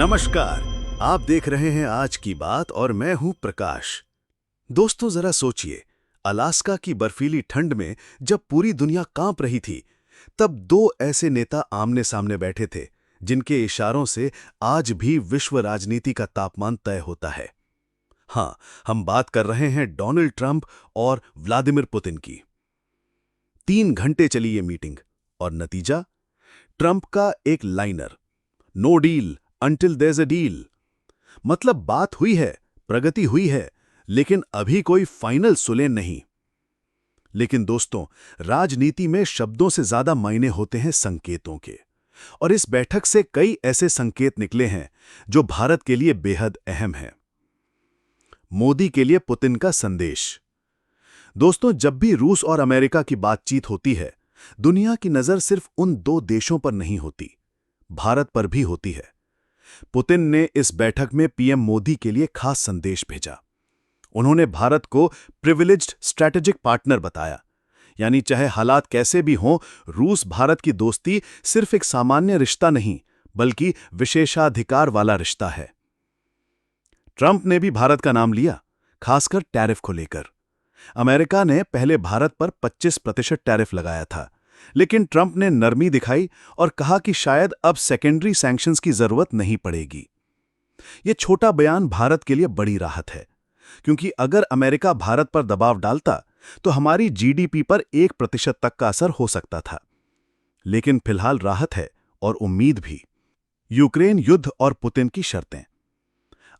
नमस्कार। आप देख रहे हैं आज की बात और मैं हूं प्रकाश। दोस्तों जरा सोचिए, अलास्का की बर्फीली ठंड में जब पूरी दुनिया कांप रही थी, तब दो ऐसे नेता आमने सामने बैठे थे जिनके इशारों से आज भी विश्व राजनीति का तापमान तय होता है। हाँ, हम बात कर रहे हैं डोनाल्ड ट्रंप और व्लादिमीर पुतिन की। 3 घंटे चली ये मीटिंग और नतीजा, ट्रंप का एक liner, no deal until there is a deal. मतलब बात हुई है, प्रगति हुई है, लेकिन अभी कोई फाइनल सुलेह नहीं। लेकिन दोस्तों, राजनीति में शब्दों से ज्यादा मायने होते हैं संकेतों के, और इस बैठक से कई ऐसे संकेत निकले हैं जो भारत के लिए बेहद अहम हैं। मोदी के लिए पुतिन का संदेश। दोस्तों, जब भी रूस और अमेरिका की बातचीत होती है, दुनिया की नजर सिर्फ उन दो देशों पर नहीं होती, भारत पर भी होती है। पुतिन ने इस बैठक में पीएम मोदी के लिए खास संदेश भेजा। उन्होंने भारत को प्रिविलेज्ड स्ट्रैटेजिक पार्टनर बताया, यानी चाहे हालात कैसे भी हों, रूस भारत की दोस्ती सिर्फ एक सामान्य रिश्ता नहीं, बल्कि विशेषाधिकार वाला रिश्ता है। ट्रंप ने भी भारत का नाम लिया, खासकर टैरिफ को लेकर। अमेरिका ने पहले भारत पर 25% टैरिफ लगाया था, लेकिन ट्रंप ने नरमी दिखाई और कहा कि शायद अब सेकेंडरी सैंक्शंस की जरूरत नहीं पड़ेगी। यह छोटा बयान भारत के लिए बड़ी राहत है, क्योंकि अगर अमेरिका भारत पर दबाव डालता तो हमारी जीडीपी पर 1% तक का असर हो सकता था। लेकिन फिलहाल राहत है और उम्मीद भी। यूक्रेन युद्ध और पुतिन की शर्तें।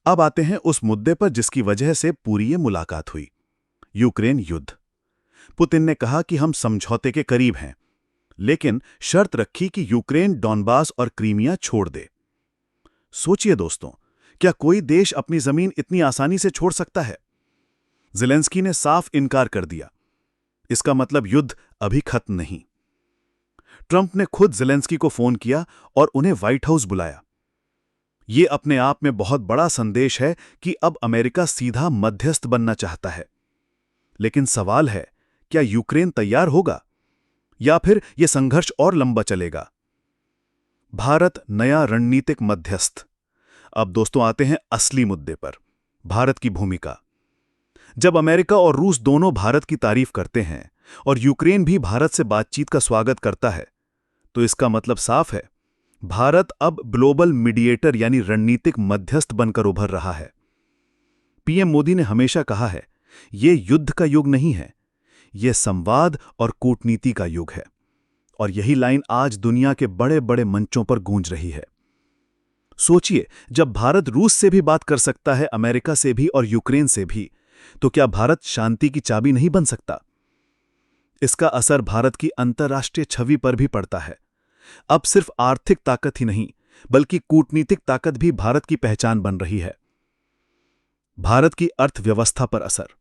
अब आते हैं उस मुद्दे पर जिसकी वजह से पूरी ये मुलाकात हुई, यूक्रेन युद्ध। पुतिन ने कहा कि हम समझौते के करीब हैं, लेकिन शर्त रखी कि यूक्रेन डॉनबास और क्रीमिया छोड़ दे। सोचिए दोस्तों, क्या कोई देश अपनी जमीन इतनी आसानी से छोड़ सकता है? ज़ेलेंस्की ने साफ इनकार कर दिया। इसका मतलब युद्ध अभी खत्म नहीं। ट्रंप ने खुद ज़ेलेंस्की को फोन किया और उन्हें व्हाइट हाउस बुलाया। यह अपने आप में बहुत बड़ा संदेश है कि अब अमेरिका सीधा मध्यस्थ बनना चाहता है। लेकिन सवाल है, क्या यूक्रेन तैयार होगा या फिर यह संघर्ष और लंबा चलेगा? भारत नया रणनीतिक मध्यस्थ। अब दोस्तों आते हैं असली मुद्दे पर, भारत की भूमिका। जब अमेरिका और रूस दोनों भारत की तारीफ करते हैं और यूक्रेन भी भारत से बातचीत का स्वागत करता है, तो इसका मतलब साफ है, भारत अब ग्लोबल मीडिएटर यानी रणनीतिक मध्यस्थ बनकर उभर रहा है। पीएम मोदी ने हमेशा कहा है, यह युद्ध का युग नहीं है, यह संवाद और कूटनीति का युग है। और यही लाइन आज दुनिया के बड़े बड़े मंचों पर गूंज रही है। सोचिए, जब भारत रूस से भी बात कर सकता है, अमेरिका से भी और यूक्रेन से भी, तो क्या भारत शांति की चाबी नहीं बन सकता? इसका असर भारत की अंतर्राष्ट्रीय छवि पर भी पड़ता है। अब सिर्फ आर्थिक ताकत ही नहीं, बल्कि कूटनीतिक ताकत भी भारत की पहचान बन रही है। भारत की अर्थव्यवस्था पर असर।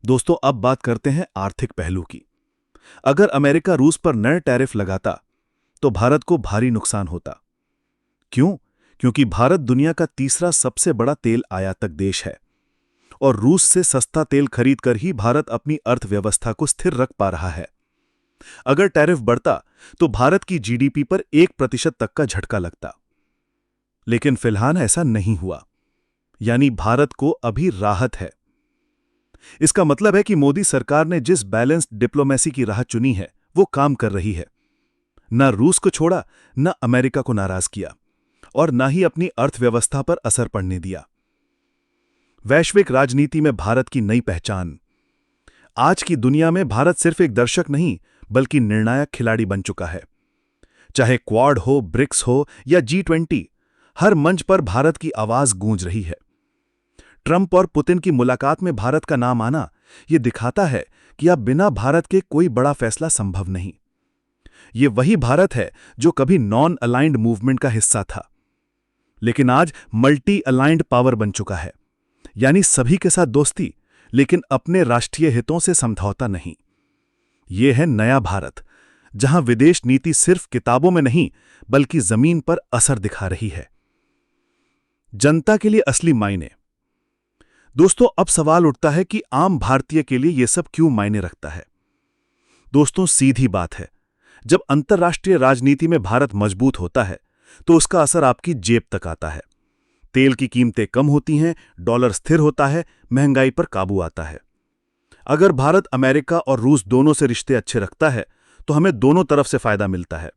दोस्तों, अब बात करते हैं आर्थिक पहलू की। अगर अमेरिका रूस पर नए टैरिफ लगाता तो भारत को भारी नुकसान होता। क्यों? क्योंकि भारत दुनिया का तीसरा सबसे बड़ा तेल आयातक देश है और रूस से सस्ता तेल खरीदकर ही भारत अपनी अर्थव्यवस्था को स्थिर रख पा रहा है। अगर टैरिफ बढ़ता तो भारत की जीडीपी पर 1% तक का झटका लगता। लेकिन फिलहाल ऐसा नहीं हुआ, यानी भारत को अभी राहत है। इसका मतलब है कि मोदी सरकार ने जिस बैलेंस्ड डिप्लोमेसी की राह चुनी है, वो काम कर रही है। न रूस को छोड़ा, न अमेरिका को नाराज किया और न ही अपनी अर्थव्यवस्था पर असर पड़ने दिया। वैश्विक राजनीति में भारत की नई पहचान। आज की दुनिया में भारत सिर्फ एक दर्शक नहीं, बल्कि निर्णायक खिलाड़ी बन चुका है। चाहे क्वाड हो, ब्रिक्स हो या G20, हर मंच पर भारत की आवाज गूंज रही है। ट्रंप और पुतिन की मुलाकात में भारत का नाम आना यह दिखाता है कि अब बिना भारत के कोई बड़ा फैसला संभव नहीं। यह वही भारत है जो कभी नॉन अलाइंड मूवमेंट का हिस्सा था, लेकिन आज मल्टी अलाइंड पावर बन चुका है, यानी सभी के साथ दोस्ती, लेकिन अपने राष्ट्रीय हितों से समझौता नहीं। यह है नया भारत, जहां विदेश नीति सिर्फ किताबों में नहीं, बल्कि जमीन पर असर दिखा रही है। जनता के लिए असली मायने। दोस्तों, अब सवाल उठता है कि आम भारतीय के लिए यह सब क्यों मायने रखता है? दोस्तों, सीधी बात है, जब अंतर्राष्ट्रीय राजनीति में भारत मजबूत होता है तो उसका असर आपकी जेब तक आता है। तेल की कीमतें कम होती हैं, डॉलर स्थिर होता है, महंगाई पर काबू आता है। अगर भारत अमेरिका और रूस दोनों से रिश्ते अच्छे रखता है तो हमें दोनों तरफ से फायदा मिलता है।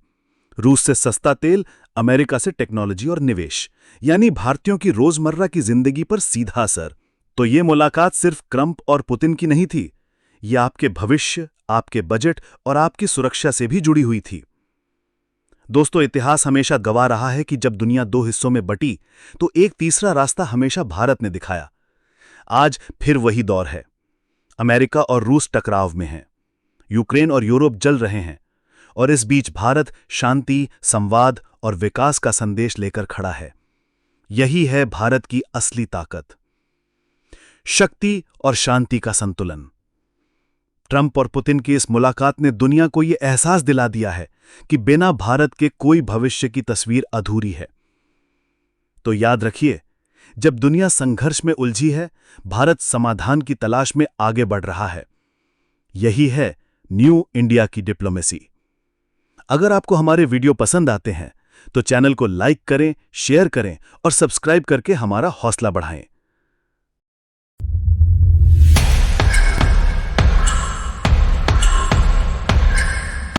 रूस से सस्ता तेल, अमेरिका से टेक्नोलॉजी और निवेश, यानी भारतीयों की रोजमर्रा की जिंदगी पर सीधा असर। तो ये मुलाकात सिर्फ ट्रंप और पुतिन की नहीं थी, ये आपके भविष्य, आपके बजट और आपकी सुरक्षा से भी जुड़ी हुई थी। दोस्तों, इतिहास हमेशा गवाह रहा है कि जब दुनिया दो हिस्सों में बटी तो एक तीसरा रास्ता हमेशा भारत ने दिखाया। आज फिर वही दौर है। अमेरिका और रूस टकराव में हैं, यूक्रेन और यूरोप जल रहे हैं, और इस बीच भारत शांति, संवाद और विकास का संदेश लेकर खड़ा है। यही है भारत की असली ताकत, शक्ति और शांति का संतुलन। ट्रंप और पुतिन की इस मुलाकात ने दुनिया को यह एहसास दिला दिया है कि बिना भारत के कोई भविष्य की तस्वीर अधूरी है। तो याद रखिए, जब दुनिया संघर्ष में उलझी है, भारत समाधान की तलाश में आगे बढ़ रहा है। यही है न्यू इंडिया की डिप्लोमेसी। अगर आपको हमारे वीडियो पसंद आते हैं तो चैनल को लाइक करें, शेयर करें और सब्सक्राइब करके हमारा हौसला बढ़ाएं।